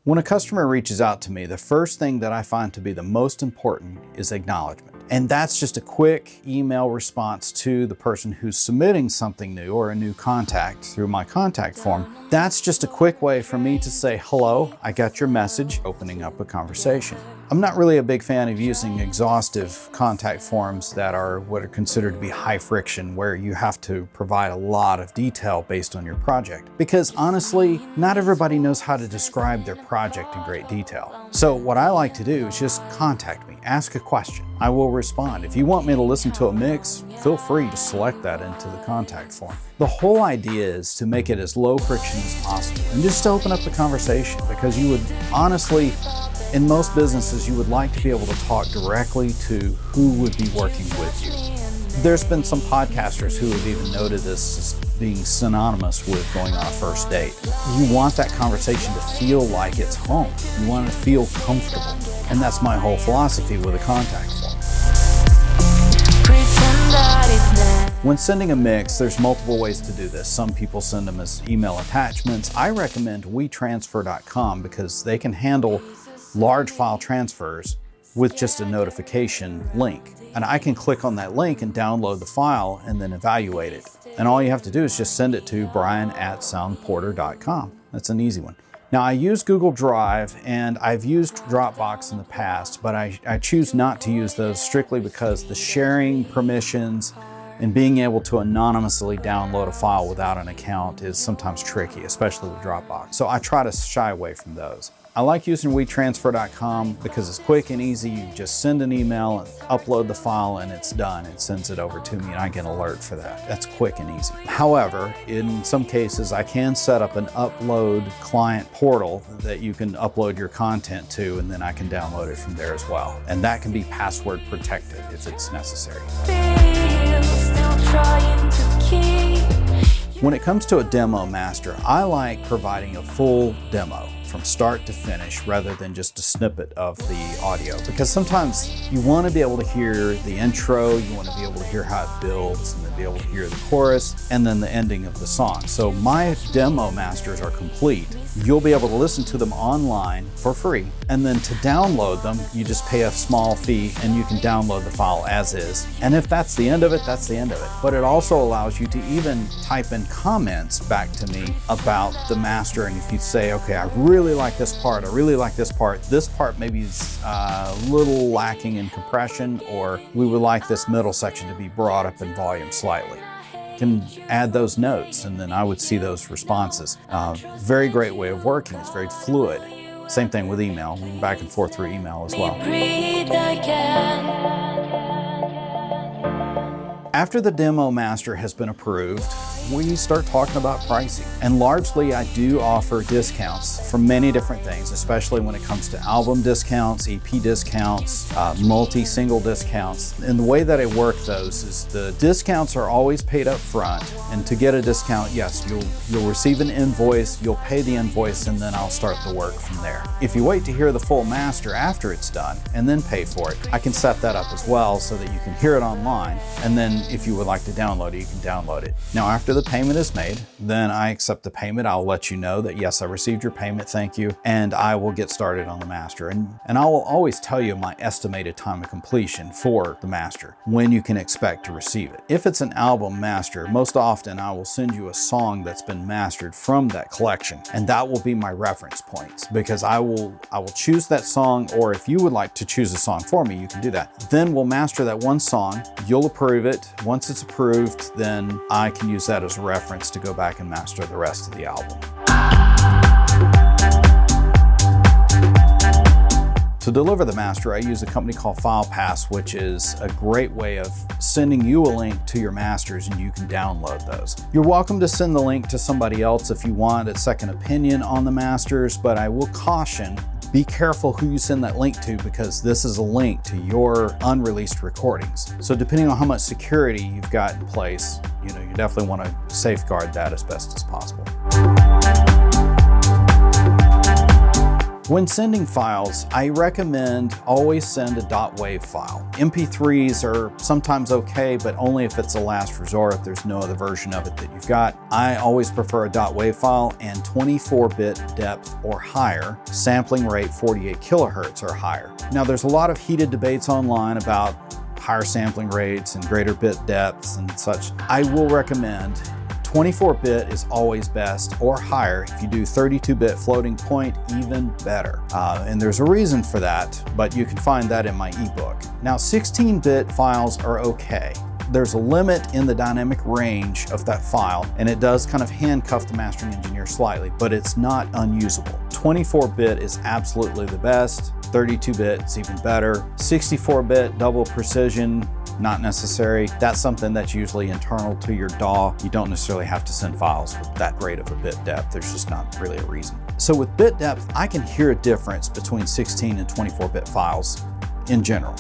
When a customer reaches out to me, the first thing that I find to be the most important is acknowledgement. And that's just a quick email response to the person who's submitting something new or a new contact through my contact form. That's just a quick way for me to say, hello, I got your message, opening up a conversation. I'm not really a big fan of using exhaustive contact forms that are what are considered to be high friction, where you have to provide a lot of detail based on your project. Because honestly, not everybody knows how to describe their project in great detail. So what I like to do is just contact me, ask a question. I will respond. If you want me to listen to a mix, feel free to select that into the contact form. The whole idea is to make it as low friction as possible and just to open up the conversation, because you would honestly, in most businesses, you would like to be able to talk directly to who would be working with you. There's been some podcasters who have even noted this as being synonymous with going on a first date. You want that conversation to feel like it's home. You want it to feel comfortable. And that's my whole philosophy with a contact form. When sending a mix, there's multiple ways to do this. Some people send them as email attachments. I recommend WeTransfer.com because they can handle large file transfers with just a notification link. And I can click on that link and download the file and then evaluate it. And all you have to do is just send it to brian@soundporter.com. That's an easy one. Now, I use Google Drive and I've used Dropbox in the past, but I choose not to use those strictly because the sharing permissions and being able to anonymously download a file without an account is sometimes tricky, especially with Dropbox. So I try to shy away from those. I like using WeTransfer.com because it's quick and easy. You just send an email, upload the file, and it's done. It sends it over to me and I get an alert for that. That's quick and easy. However, in some cases, I can set up an upload client portal that you can upload your content to, and then I can download it from there as well. And that can be password protected if it's necessary. When it comes to a demo master, I like providing a full demo from start to finish rather than just a snippet of the audio, because sometimes you want to be able to hear the intro, you want to be able to hear how it builds, and then be able to hear the chorus and then the ending of the song. So my demo masters are complete. You'll be able to listen to them online for free, and then to download them, you just pay a small fee and you can download the file as is. And if that's the end of it, that's the end of it. But it also allows you to even type in comments back to me about the mastering. If you say, okay, I really like this part, I really like this part maybe is a little lacking in compression, or we would like this middle section to be brought up in volume slightly. Can add those notes and then I would see those responses. Very great way of working. It's very fluid. Same thing with email, back and forth through email as well. After the demo master has been approved, we start talking about pricing. And largely I do offer discounts for many different things, especially when it comes to album discounts, EP discounts, multi-single discounts. And the way that I work those is the discounts are always paid up front. And to get a discount, yes, you'll receive an invoice, you'll pay the invoice, and then I'll start the work from there. If you wait to hear the full master after it's done and then pay for it, I can set that up as well so that you can hear it online. And then if you would like to download it, you can download it. Now, after the payment is made, then I accept the payment. I'll let you know that, yes, I received your payment, thank you, and I will get started on the master. And I will always tell you my estimated time of completion for the master, when you can expect to receive it. If it's an album master, most often I will send you a song that's been mastered from that collection, and that will be my reference points, because I will choose that song, or if you would like to choose a song for me, you can do that. Then we'll master that one song, you'll approve it. Once it's approved, then I can use that as a reference to go back and master the rest of the album. To deliver the master, I use a company called FilePass, which is a great way of sending you a link to your masters and you can download those. You're welcome to send the link to somebody else if you want a second opinion on the masters, but I will caution, be careful who you send that link to, because this is a link to your unreleased recordings. So depending on how much security you've got in place, you definitely want to safeguard that as best as possible. When sending files, I recommend always send a .wav file. MP3s are sometimes okay, but only if it's a last resort, if there's no other version of it that you've got. I always prefer a .wav file and 24-bit depth or higher, sampling rate 48 kilohertz or higher. Now there's a lot of heated debates online about higher sampling rates and greater bit depths and such. I will recommend 24-bit is always best or higher. If you do 32-bit floating point, even better. And there's a reason for that, but you can find that in my ebook. Now 16-bit files are okay. There's a limit in the dynamic range of that file, and it does kind of handcuff the mastering engineer slightly, but it's not unusable. 24-bit is absolutely the best. 32-bit is even better. 64-bit double precision, not necessary. That's something that's usually internal to your DAW. You don't necessarily have to send files with that great of a bit depth. There's just not really a reason. So with bit depth, I can hear a difference between 16 and 24-bit files in general.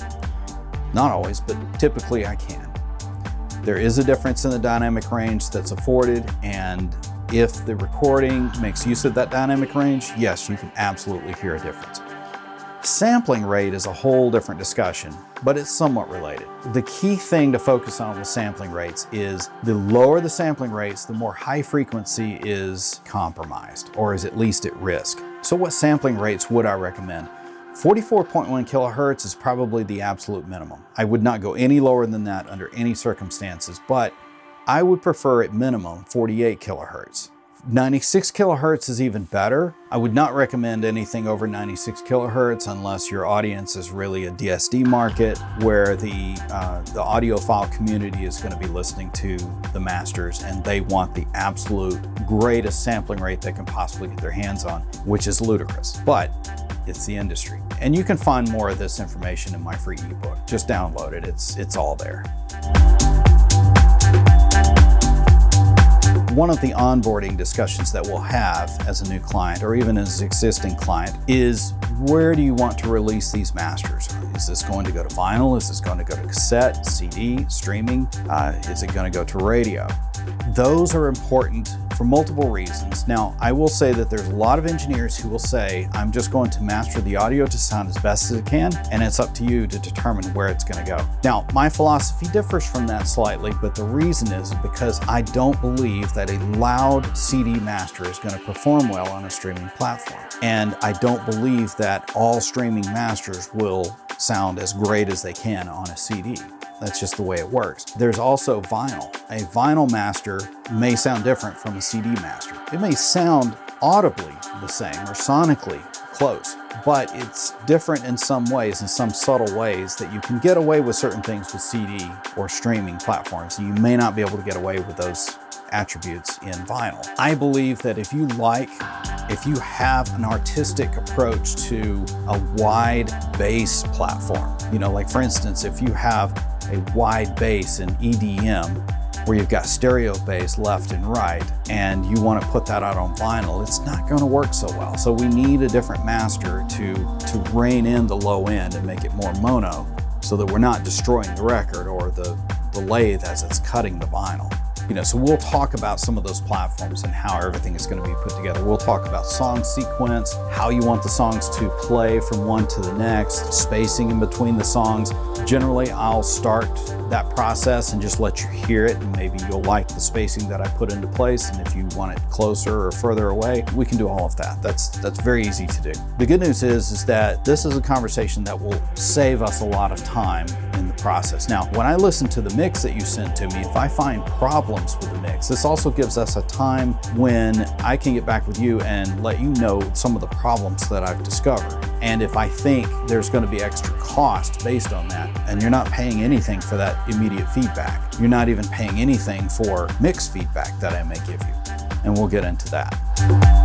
Not always, but typically I can. There is a difference in the dynamic range that's afforded, and if the recording makes use of that dynamic range, yes, you can absolutely hear a difference. Sampling rate is a whole different discussion, but it's somewhat related. The key thing to focus on with sampling rates is the lower the sampling rates, the more high frequency is compromised, or is at least at risk. So what sampling rates would I recommend? 44.1 kilohertz is probably the absolute minimum. I would not go any lower than that under any circumstances, but I would prefer at minimum 48 kilohertz. 96 kilohertz is even better. I would not recommend anything over 96 kilohertz unless your audience is really a DSD market where the audiophile community is going to be listening to the masters and they want the absolute greatest sampling rate they can possibly get their hands on, which is ludicrous, but it's the industry. And you can find more of this information in my free ebook. Just download it, it's all there. One of the onboarding discussions that we'll have as a new client or even as an existing client is, where do you want to release these masters? Is this going to go to vinyl? Is this going to go to cassette, CD, streaming? Is it going to go to radio? Those are important for multiple reasons. Now, I will say that there's a lot of engineers who will say, I'm just going to master the audio to sound as best as it can, and it's up to you to determine where it's going to go. Now, my philosophy differs from that slightly, but the reason is because I don't believe that a loud CD master is going to perform well on a streaming platform. And I don't believe that all streaming masters will sound as great as they can on a CD. That's just the way it works. There's also vinyl. A vinyl master may sound different from a CD master. It may sound audibly the same or sonically close, but it's different in some ways, in some subtle ways, that you can get away with certain things with CD or streaming platforms. You may not be able to get away with those attributes in vinyl. I believe that if you have an artistic approach to a wide bass platform, like for instance, if you have a wide bass in EDM where you've got stereo bass left and right and you want to put that out on vinyl, it's not going to work so well. So we need a different master to rein in the low end and make it more mono so that we're not destroying the record or the lathe as it's cutting the vinyl. So we'll talk about some of those platforms and how everything is going to be put together. We'll talk about song sequence, how you want the songs to play from one to the next, spacing in between the songs. Generally, I'll start that process and just let you hear it, and maybe you'll like the spacing that I put into place. And if you want it closer or further away, we can do all of that. That's very easy to do. The good news is that this is a conversation that will save us a lot of time in the process. Now, when I listen to the mix that you sent to me, if I find problems with the mix, this also gives us a time when I can get back with you and let you know some of the problems that I've discovered. And if I think there's going to be extra cost based on that, and you're not paying anything for that immediate feedback, you're not even paying anything for mix feedback that I may give you. And we'll get into that.